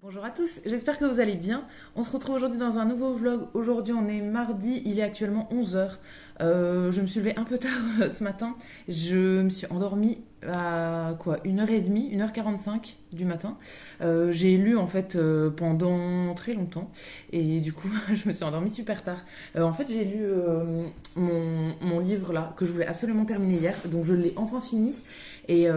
Bonjour à tous, j'espère que vous allez bien. On se retrouve aujourd'hui dans un nouveau vlog. Aujourd'hui on est mardi, il est actuellement 11 heures. Je me suis levée un peu tard ce matin. Je me suis endormie à quoi 1h30, 1h45 du matin. J'ai lu en fait pendant très longtemps et du coup je me suis endormie super tard. En fait j'ai lu mon livre là que je voulais absolument terminer hier, donc je l'ai enfin fini. Et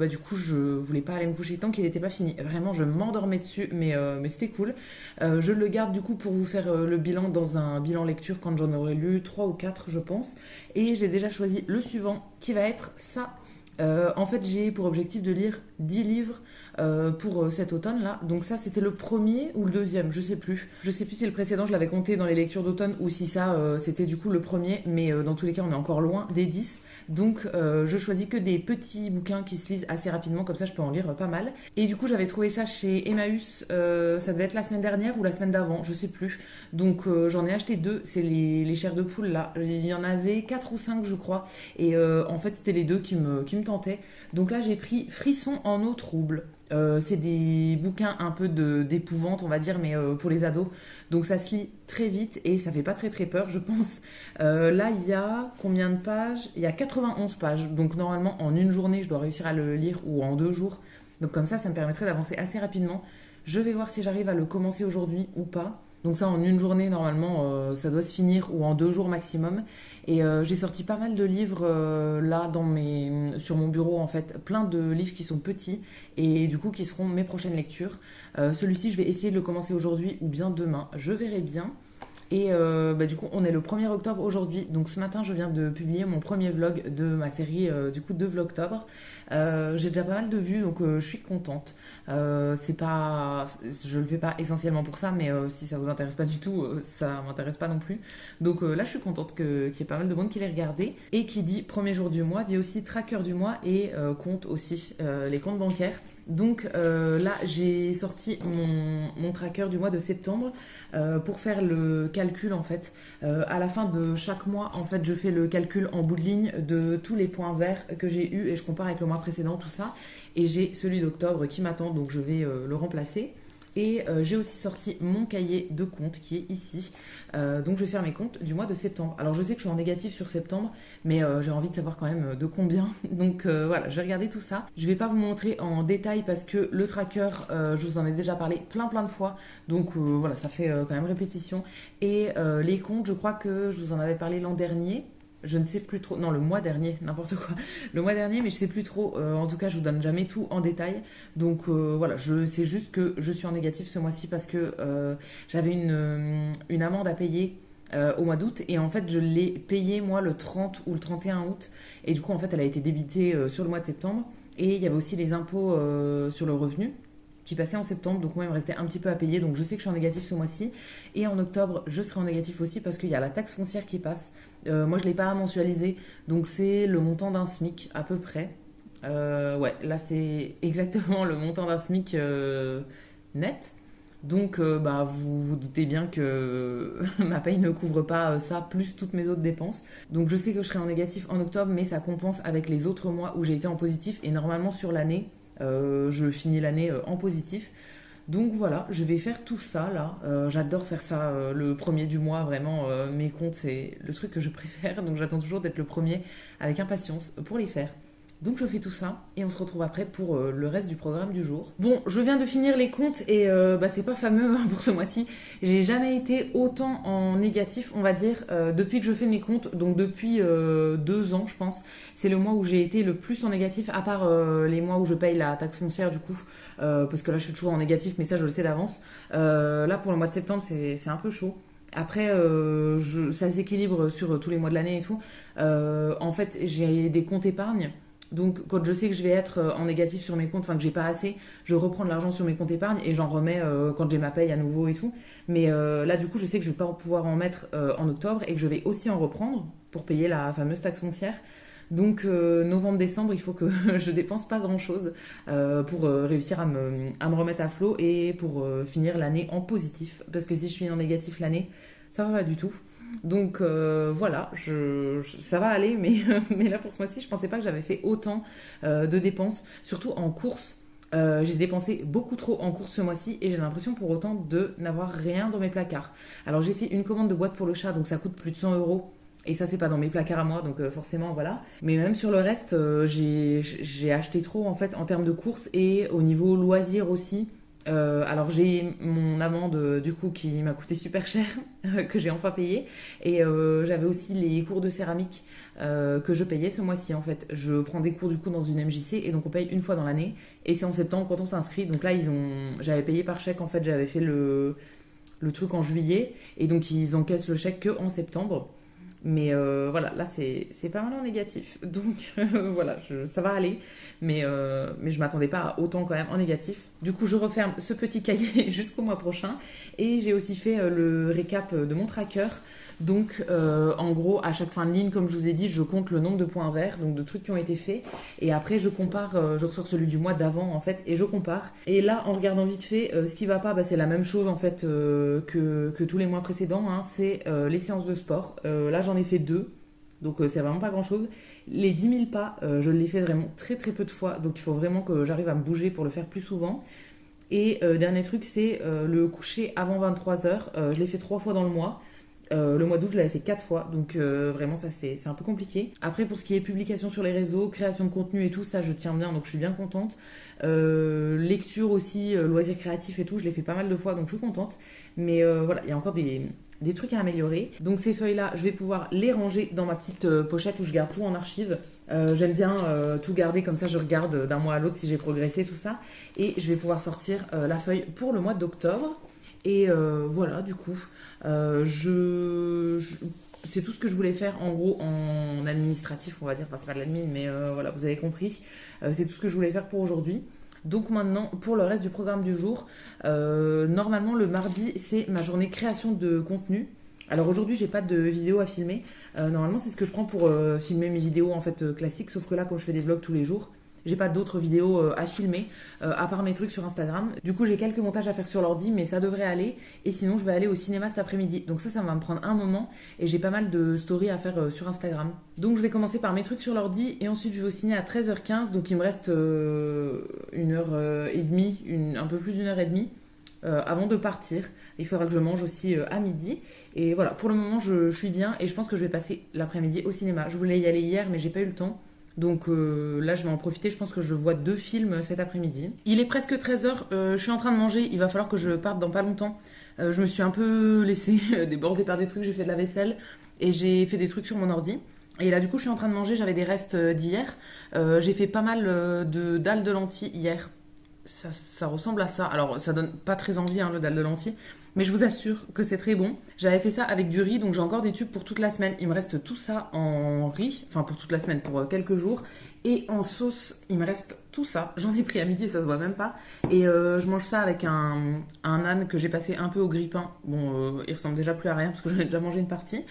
du coup, je voulais pas aller me coucher tant qu'il n'était pas fini. Vraiment, je m'endormais dessus, mais c'était cool. Je le garde du coup pour vous faire le bilan dans un bilan lecture quand j'en aurai lu 3 ou 4, je pense. Et j'ai déjà choisi le suivant qui va être ça. En fait, j'ai pour objectif de lire 10 livres pour cet automne-là. Donc ça, c'était le premier ou le deuxième, je sais plus. Je sais plus si le précédent, je l'avais compté dans les lectures d'automne ou si ça, c'était du coup le premier. Mais dans tous les cas, on est encore loin des 10. Donc je choisis que des petits bouquins qui se lisent assez rapidement, comme ça je peux en lire pas mal. Et du coup j'avais trouvé ça chez Emmaüs, ça devait être la semaine dernière ou la semaine d'avant, je sais plus. Donc j'en ai acheté deux, c'est les chairs de poule là. Il y en avait 4 ou 5 je crois. Et en fait c'était les deux qui me tentaient. Donc là j'ai pris Frisson en eau trouble. C'est des bouquins un peu d'épouvante, on va dire, mais pour les ados. Donc ça se lit très vite et ça fait pas très très peur, je pense. Là, il y a combien de pages? Il y a 91 pages. Donc normalement, en une journée, je dois réussir à le lire ou en 2 jours. Donc comme ça me permettrait d'avancer assez rapidement. Je vais voir si j'arrive à le commencer aujourd'hui ou pas. Donc ça, en une journée, normalement, ça doit se finir ou en 2 jours maximum. Et j'ai sorti pas mal de livres là sur mon bureau, en fait. Plein de livres qui sont petits et du coup qui seront mes prochaines lectures. Celui-ci, je vais essayer de le commencer aujourd'hui ou bien demain. Je verrai bien. Et du coup, on est le 1er octobre aujourd'hui. Donc ce matin, je viens de publier mon premier vlog de ma série du coup de Vlogtober. J'ai déjà pas mal de vues, donc je suis contente. C'est pas, je le fais pas essentiellement pour ça, mais si ça vous intéresse pas du tout, ça m'intéresse pas non plus. Donc là, je suis contente qu'il y ait pas mal de monde qui l'ait regardé. Et qui dit premier jour du mois, dit aussi tracker du mois et compte aussi, les comptes bancaires. Donc là, j'ai sorti mon tracker du mois de septembre pour faire le calcul en fait. À la fin de chaque mois, en fait, je fais le calcul en bout de ligne de tous les points verts que j'ai eu et je compare avec le mois précédent, tout ça. Et j'ai celui d'octobre qui m'attend, donc je vais le remplacer. Et j'ai aussi sorti mon cahier de comptes qui est ici. Donc je vais faire mes comptes du mois de septembre. Alors je sais que je suis en négatif sur septembre, mais j'ai envie de savoir quand même de combien. Donc voilà, je vais regarder tout ça. Je vais pas vous montrer en détail parce que le tracker, je vous en ai déjà parlé plein de fois. Donc voilà, ça fait quand même répétition. Et les comptes, je crois que je vous en avais parlé l'an dernier. Je ne sais plus trop. Non, le mois dernier, n'importe quoi. Le mois dernier, mais je sais plus trop. En tout cas, je vous donne jamais tout en détail. Donc voilà, je sais juste que je suis en négatif ce mois-ci parce que j'avais une amende à payer au mois d'août et en fait, je l'ai payée moi le 30 ou le 31 août. Et du coup, en fait, elle a été débitée sur le mois de septembre. Et il y avait aussi les impôts sur le revenu qui passait en septembre, donc moi il me restait un petit peu à payer, donc je sais que je suis en négatif ce mois-ci. Et en octobre, je serai en négatif aussi parce qu'il y a la taxe foncière qui passe. Moi je ne l'ai pas mensualisé, donc c'est le montant d'un SMIC à peu près. Ouais, là c'est exactement le montant d'un SMIC net. Donc vous vous doutez bien que ma paye ne couvre pas ça, plus toutes mes autres dépenses. Donc je sais que je serai en négatif en octobre, mais ça compense avec les autres mois où j'ai été en positif. Et normalement sur l'année, je finis l'année en positif. Donc voilà, je vais faire tout ça là. J'adore faire ça le premier du mois, vraiment. Mes comptes, c'est le truc que je préfère. Donc j'attends toujours d'être le premier avec impatience pour les faire. Donc je fais tout ça et on se retrouve après pour le reste du programme du jour. Bon, je viens de finir les comptes et c'est pas fameux hein, pour ce mois-ci. J'ai jamais été autant en négatif, on va dire, depuis que je fais mes comptes. Donc depuis 2 ans, je pense. C'est le mois où j'ai été le plus en négatif, à part les mois où je paye la taxe foncière du coup. Parce que là, je suis toujours en négatif, mais ça, je le sais d'avance. Là, pour le mois de septembre, c'est un peu chaud. Après, ça s'équilibre sur tous les mois de l'année et tout. En fait, j'ai des comptes épargne. Donc, quand je sais que je vais être en négatif sur mes comptes, enfin que j'ai pas assez, je reprends de l'argent sur mes comptes épargne et j'en remets quand j'ai ma paye à nouveau et tout. Mais là, du coup, je sais que je vais pas pouvoir en mettre en octobre et que je vais aussi en reprendre pour payer la fameuse taxe foncière. Donc, novembre-décembre, il faut que je dépense pas grand-chose pour réussir à me remettre à flot et pour finir l'année en positif. Parce que si je finis en négatif l'année, ça va pas du tout. Donc voilà, ça va aller, mais là pour ce mois-ci, je pensais pas que j'avais fait autant de dépenses, surtout en courses. J'ai dépensé beaucoup trop en courses ce mois-ci et j'ai l'impression pour autant de n'avoir rien dans mes placards. Alors j'ai fait une commande de boîte pour le chat, donc ça coûte plus de 100 euros. Et ça, c'est pas dans mes placards à moi, donc forcément, voilà. Mais même sur le reste, j'ai acheté trop en fait en termes de courses et au niveau loisirs aussi. Alors j'ai mon amende du coup qui m'a coûté super cher, que j'ai enfin payé. Et j'avais aussi les cours de céramique que je payais ce mois-ci en fait. Je prends des cours du coup dans une MJC et donc on paye une fois dans l'année. Et c'est en septembre quand on s'inscrit. Donc là, j'avais payé par chèque en fait, j'avais fait le truc en juillet. Et donc ils encaissent le chèque que en septembre. Mais voilà, là c'est pas mal en négatif. Donc voilà, ça va aller. Mais je m'attendais pas à autant quand même en négatif. Du coup, je referme ce petit cahier jusqu'au mois prochain. Et j'ai aussi fait le récap de mon tracker. Donc en gros, à chaque fin de ligne, comme je vous ai dit, je compte le nombre de points verts, donc de trucs qui ont été faits. Et après, je compare, je ressors celui du mois d'avant en fait, et je compare. Et là, en regardant vite fait, ce qui va pas, bah, c'est la même chose en fait que tous les mois précédents. Hein, c'est les séances de sport. Là, j'en ai fait 2. Donc c'est vraiment pas grand chose. Les 10 000 pas, je l'ai fait vraiment très très peu de fois. Donc il faut vraiment que j'arrive à me bouger pour le faire plus souvent. Et dernier truc, c'est le coucher avant 23 h. Je l'ai fait 3 fois dans le mois. Le mois d'août, je l'avais fait 4 fois, donc vraiment ça c'est un peu compliqué. Après pour ce qui est publication sur les réseaux, création de contenu et tout, ça je tiens bien, donc je suis bien contente. Lecture aussi, loisirs créatifs et tout, je l'ai fait pas mal de fois, donc je suis contente. Mais voilà, il y a encore des trucs à améliorer. Donc ces feuilles-là, je vais pouvoir les ranger dans ma petite pochette où je garde tout en archive. J'aime bien tout garder, comme ça je regarde d'un mois à l'autre si j'ai progressé, tout ça. Et je vais pouvoir sortir la feuille pour le mois d'octobre. Et voilà, du coup, c'est tout ce que je voulais faire en gros en administratif, on va dire. Enfin, c'est pas de l'admin, mais voilà, vous avez compris. C'est tout ce que je voulais faire pour aujourd'hui. Donc maintenant, pour le reste du programme du jour, normalement le mardi, c'est ma journée création de contenu. Alors aujourd'hui, j'ai pas de vidéo à filmer. Normalement, c'est ce que je prends pour filmer mes vidéos en fait classiques, sauf que là, quand je fais des vlogs tous les jours, j'ai pas d'autres vidéos à filmer, à part mes trucs sur Instagram. Du coup, j'ai quelques montages à faire sur l'ordi, mais ça devrait aller. Et sinon, je vais aller au cinéma cet après-midi. Donc ça va me prendre un moment. Et j'ai pas mal de stories à faire sur Instagram. Donc je vais commencer par mes trucs sur l'ordi. Et ensuite, je vais au ciné à 13h15. Donc il me reste 1h30, un peu plus d'1h30. Avant de partir, il faudra que je mange aussi à midi. Et voilà, pour le moment, je suis bien. Et je pense que je vais passer l'après-midi au cinéma. Je voulais y aller hier, mais j'ai pas eu le temps. Donc là, je vais en profiter. Je pense que je vois 2 films cet après-midi. Il est presque 13h. Je suis en train de manger. Il va falloir que je parte dans pas longtemps. Je me suis un peu laissée déborder par des trucs. J'ai fait de la vaisselle et j'ai fait des trucs sur mon ordi. Et là, du coup, je suis en train de manger. J'avais des restes d'hier. J'ai fait pas mal de dalles de lentilles hier. Ça ressemble à ça. Alors, ça donne pas très envie, hein, le dalle de lentilles. Mais je vous assure que c'est très bon. J'avais fait ça avec du riz, donc j'ai encore des tubes pour toute la semaine. Il me reste tout ça en riz, enfin pour toute la semaine, pour quelques jours. Et en sauce, il me reste tout ça. J'en ai pris à midi et ça se voit même pas. Et je mange ça avec un âne que j'ai passé un peu au grille-pain. Bon, il ressemble déjà plus à rien parce que j'en ai déjà mangé une partie.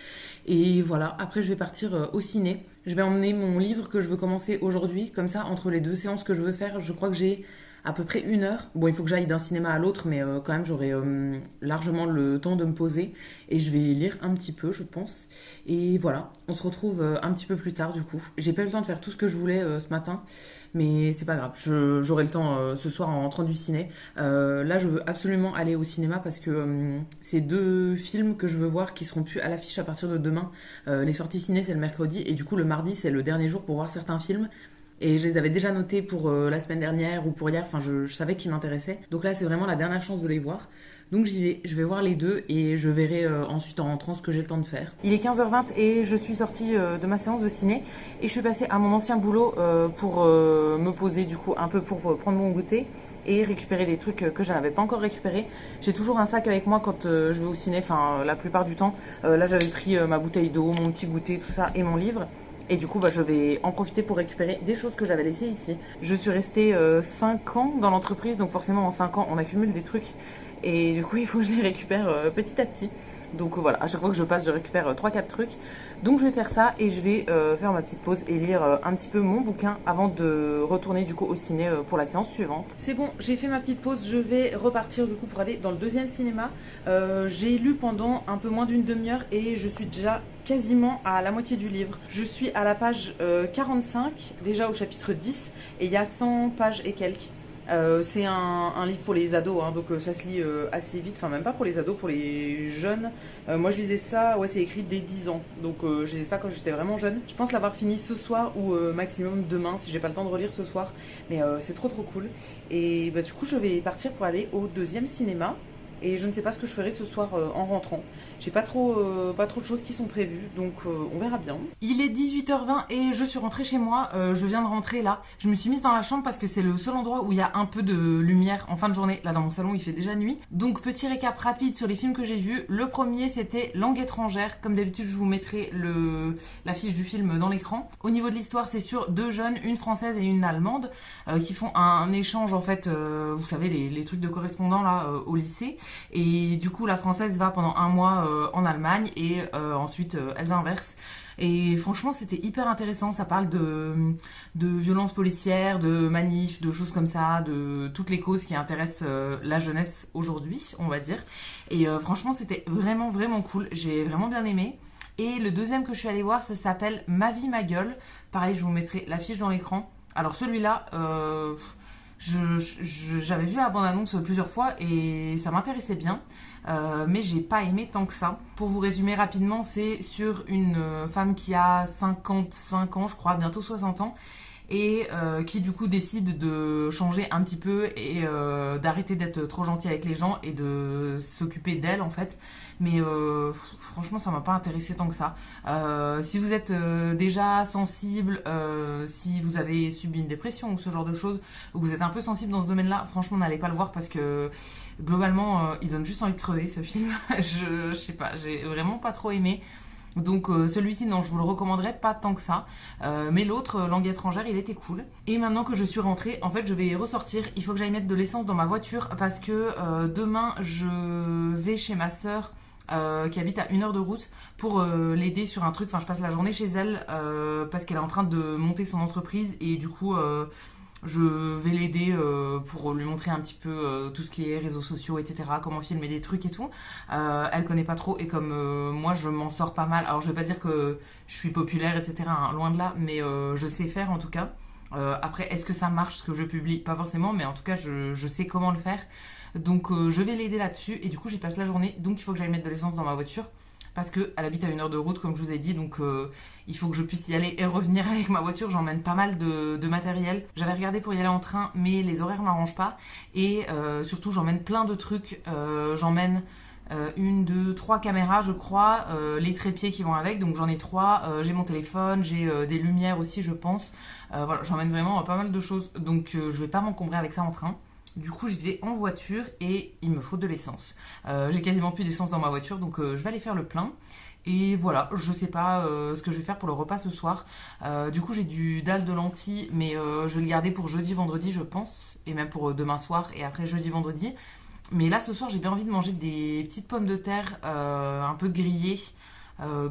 Et voilà, après je vais partir au ciné. Je vais emmener mon livre que je veux commencer aujourd'hui. Comme ça, entre les 2 séances que je veux faire, je crois que j'ai à peu près 1 heure. Bon, il faut que j'aille d'un cinéma à l'autre, mais quand même, j'aurai largement le temps de me poser. Et je vais lire un petit peu, je pense. Et voilà, on se retrouve un petit peu plus tard, du coup. J'ai pas eu le temps de faire tout ce que je voulais ce matin, mais c'est pas grave. J'aurai le temps ce soir en rentrant du ciné. Là, je veux absolument aller au cinéma parce que c'est 2 films que je veux voir qui seront plus à l'affiche à partir de demain. Les sorties ciné, c'est le mercredi. Et du coup, le mardi, c'est le dernier jour pour voir certains films. Et je les avais déjà notés pour la semaine dernière ou pour hier. Enfin, je savais qu'ils m'intéressaient. Donc là, c'est vraiment la dernière chance de les voir. Donc j'y vais. Je vais voir les 2 et je verrai ensuite en rentrant ce que j'ai le temps de faire. Il est 15h20 et je suis sortie de ma séance de ciné. Et je suis passée à mon ancien boulot pour me poser du coup un peu pour prendre mon goûter et récupérer des trucs que je n'avais pas encore récupérés. J'ai toujours un sac avec moi quand je vais au ciné, enfin la plupart du temps. Là, j'avais pris ma bouteille d'eau, mon petit goûter, tout ça et mon livre. Et du coup, je vais en profiter pour récupérer des choses que j'avais laissées ici. Je suis restée 5 ans dans l'entreprise, donc forcément en 5 ans, on accumule des trucs. Et du coup, il faut que je les récupère petit à petit. Donc voilà, à chaque fois que je passe, je récupère 3-4 trucs. Donc je vais faire ça et je vais faire ma petite pause et lire un petit peu mon bouquin avant de retourner du coup au ciné pour la séance suivante. C'est bon, j'ai fait ma petite pause, je vais repartir du coup pour aller dans le 2e cinéma. J'ai lu pendant un peu moins d'une demi-heure et je suis déjà quasiment à la moitié du livre. Je suis à la page 45, déjà au chapitre 10 et il y a 100 pages et quelques. C'est un livre pour les ados, hein, donc ça se lit assez vite. Enfin, même pas pour les ados, pour les jeunes. Moi, je lisais ça, ouais, c'est écrit dès 10 ans. Donc, j'ai lisais ça quand j'étais vraiment jeune. Je pense l'avoir fini ce soir ou maximum demain, si j'ai pas le temps de relire ce soir. Mais c'est trop trop cool. Et bah, du coup, je vais partir pour aller au deuxième cinéma. Et je ne sais pas ce que je ferai ce soir en rentrant. J'ai pas trop de choses qui sont prévues, donc on verra bien. Il est 18h20 et je suis rentrée chez moi. Je viens de rentrer là. Je me suis mise dans la chambre parce que c'est le seul endroit où il y a un peu de lumière en fin de journée. Là dans mon salon il fait déjà nuit. Donc petit récap rapide sur les films que j'ai vus. Le premier c'était Langue étrangère. Comme d'habitude je vous mettrai l'affiche du film dans l'écran. Au niveau de l'histoire c'est sur deux jeunes, une française et une allemande, qui font un échange en fait. Vous savez les trucs de correspondants là au lycée. Et du coup la française va pendant un mois en Allemagne et ensuite elles inversent. Et franchement c'était hyper intéressant, ça parle de violences policières, de manifs, de choses comme ça, de toutes les causes qui intéressent la jeunesse aujourd'hui on va dire. Et franchement c'était vraiment vraiment cool, j'ai vraiment bien aimé. Et le deuxième que je suis allée voir ça s'appelle Ma vie ma gueule, pareil je vous mettrai l'affiche dans l'écran. Alors celui-là j'avais vu la bande-annonce plusieurs fois et ça m'intéressait bien, mais j'ai pas aimé tant que ça. Pour vous résumer rapidement, c'est sur une femme qui a 55 ans, je crois, bientôt 60 ans, et qui du coup décide de changer un petit peu et d'arrêter d'être trop gentille avec les gens et de s'occuper d'elle en fait. Mais franchement ça m'a pas intéressé tant que ça. Si vous êtes déjà sensible, si vous avez subi une dépression ou ce genre de choses, ou vous êtes un peu sensible dans ce domaine là, franchement n'allez pas le voir parce que globalement il donne juste envie de crever ce film. Je sais pas, j'ai vraiment pas trop aimé. Donc celui-ci non je vous le recommanderais pas tant que ça, mais l'autre Langue étrangère il était cool. Et maintenant que je suis rentrée en fait je vais ressortir, il faut que j'aille mettre de l'essence dans ma voiture parce que demain je vais chez ma sœur qui habite à 1 heure de route pour l'aider sur un truc, enfin je passe la journée chez elle parce qu'elle est en train de monter son entreprise et du coup je vais l'aider pour lui montrer un petit peu tout ce qui est réseaux sociaux, etc. Comment filmer des trucs et tout. Elle connaît pas trop et comme moi je m'en sors pas mal. Alors je vais pas dire que je suis populaire, etc. hein, loin de là, mais je sais faire en tout cas. Après, est-ce que ça marche ce que je publie? Pas forcément, mais en tout cas je sais comment le faire. Donc je vais l'aider là-dessus et du coup j'y passe la journée. Donc il faut que j'aille mettre de l'essence dans ma voiture parce qu'elle habite à 1 heure de route comme je vous ai dit, donc il faut que je puisse y aller et revenir avec ma voiture. J'emmène pas mal de matériel. J'avais regardé pour y aller en train mais les horaires m'arrangent pas et surtout j'emmène plein de trucs. J'emmène une, deux, trois caméras je crois, les trépieds qui vont avec, donc j'en ai trois, j'ai mon téléphone, j'ai des lumières aussi je pense, voilà j'emmène vraiment pas mal de choses donc je vais pas m'encombrer avec ça en train. Du coup, j'y vais en voiture et il me faut de l'essence. J'ai quasiment plus d'essence dans ma voiture, donc je vais aller faire le plein. Et voilà, je sais pas ce que je vais faire pour le repas ce soir. Du coup, j'ai du dalle de lentilles, mais je vais le garder pour jeudi, vendredi, je pense. Et même pour demain soir et après jeudi, vendredi. Mais là, ce soir, j'ai bien envie de manger des petites pommes de terre un peu grillées.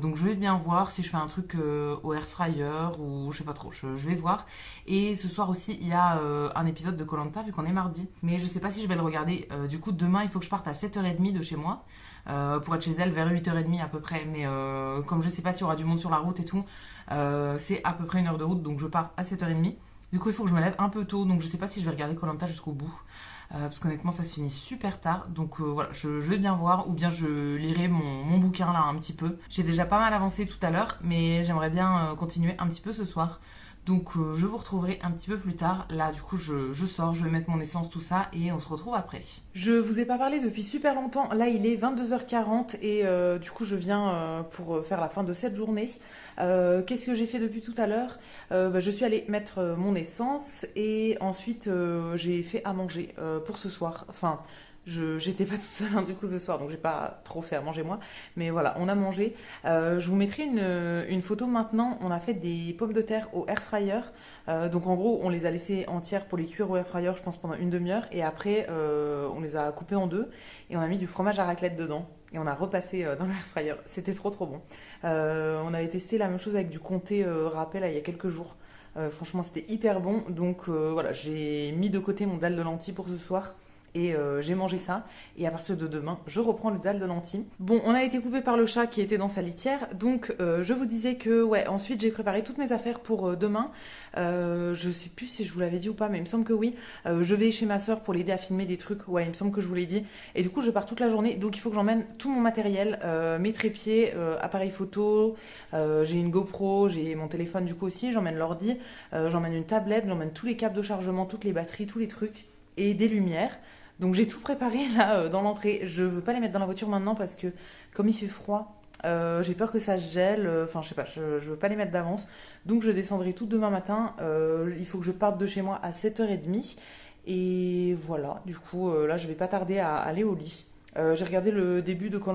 Donc je vais bien voir si je fais un truc au air fryer ou je sais pas trop, je vais voir. Et ce soir aussi il y a un épisode de koh vu qu'on est mardi, mais je sais pas si je vais le regarder. Du coup demain il faut que je parte à 7h30 de chez moi pour être chez elle vers 8h30 à peu près, mais comme je sais pas s'il y aura du monde sur la route et tout, c'est à peu près 1 heure de route, donc je pars à 7h30. Du coup il faut que je me lève un peu tôt, donc je sais pas si je vais regarder koh jusqu'au bout. Parce qu'honnêtement ça se finit super tard, donc voilà je vais bien voir, ou bien je lirai mon bouquin là un petit peu. J'ai déjà pas mal avancé tout à l'heure mais j'aimerais bien continuer un petit peu ce soir, donc je vous retrouverai un petit peu plus tard. Là du coup je sors, je vais mettre mon essence tout ça et on se retrouve après. Je vous ai pas parlé depuis super longtemps, là il est 22h40 et du coup je viens pour faire la fin de cette journée. Qu'est-ce que j'ai fait depuis tout à l'heure? Je suis allée mettre mon essence et ensuite j'ai fait à manger pour ce soir. Enfin, j'étais pas toute seule hein, du coup ce soir, donc j'ai pas trop fait à manger moi. Mais voilà, on a mangé. Je vous mettrai une photo maintenant. On a fait des pommes de terre au air fryer. Donc en gros, on les a laissées entières pour les cuire au air fryer, je pense pendant une demi-heure. Et après, on les a coupées en deux et on a mis du fromage à raclette dedans. Et on a repassé dans l'air fryer. C'était trop trop bon. On avait testé la même chose avec du comté râpé là il y a quelques jours. Franchement c'était hyper bon. Donc voilà, j'ai mis de côté mon dalle de lentilles pour ce soir. Et j'ai mangé ça. Et à partir de demain, je reprends le dalle de lentilles. Bon, on a été coupé par le chat qui était dans sa litière. Donc, je vous disais que, ouais, ensuite, j'ai préparé toutes mes affaires pour demain. Je sais plus si je vous l'avais dit ou pas, mais il me semble que oui. Je vais chez ma soeur pour l'aider à filmer des trucs. Ouais, il me semble que je vous l'ai dit. Et du coup, je pars toute la journée. Donc, il faut que j'emmène tout mon matériel, mes trépieds, appareil photo. J'ai une GoPro, j'ai mon téléphone du coup aussi. J'emmène l'ordi, j'emmène une tablette, j'emmène tous les câbles de chargement, toutes les batteries, tous les trucs. Et des lumières. Donc j'ai tout préparé là dans l'entrée. Je veux pas les mettre dans la voiture maintenant parce que comme il fait froid, j'ai peur que ça se gèle. Enfin, je sais pas, je veux pas les mettre d'avance. Donc je descendrai tout demain matin. Il faut que je parte de chez moi à 7h30. Et voilà, du coup là je vais pas tarder à aller au lit. J'ai regardé le début de koh,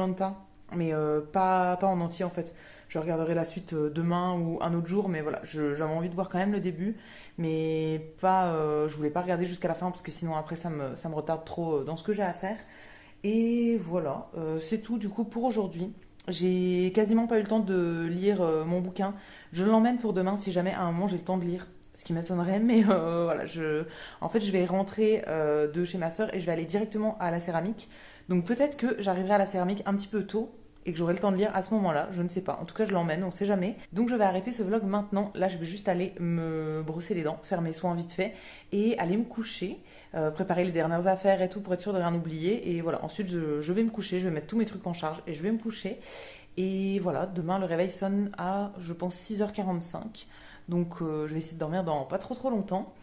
mais pas en entier en fait. Je regarderai la suite demain ou un autre jour, mais voilà, j'avais envie de voir quand même le début, mais pas, je voulais pas regarder jusqu'à la fin parce que sinon après ça me retarde trop dans ce que j'ai à faire. Et voilà, c'est tout du coup pour aujourd'hui. J'ai quasiment pas eu le temps de lire mon bouquin. Je l'emmène pour demain si jamais à un moment j'ai le temps de lire. Ce qui m'étonnerait, mais voilà, en fait, je vais rentrer de chez ma soeur et je vais aller directement à la céramique. Donc peut-être que j'arriverai à la céramique un petit peu tôt et que j'aurai le temps de lire à ce moment-là, je ne sais pas. En tout cas, je l'emmène, on ne sait jamais. Donc je vais arrêter ce vlog maintenant. Là, je vais juste aller me brosser les dents, faire mes soins vite fait et aller me coucher, préparer les dernières affaires et tout pour être sûre de rien oublier. Et voilà, ensuite, je vais me coucher, je vais mettre tous mes trucs en charge et je vais me coucher. Et voilà, demain, le réveil sonne à, je pense, 6h45. Donc je vais essayer de dormir dans pas trop longtemps.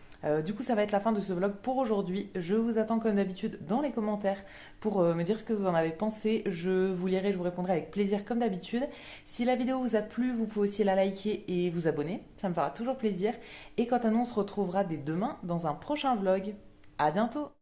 Du coup, ça va être la fin de ce vlog pour aujourd'hui. Je vous attends comme d'habitude dans les commentaires pour me dire ce que vous en avez pensé. Je vous lirai, je vous répondrai avec plaisir comme d'habitude. Si la vidéo vous a plu, vous pouvez aussi la liker et vous abonner. Ça me fera toujours plaisir. Et quant à nous, on se retrouvera dès demain dans un prochain vlog. À bientôt!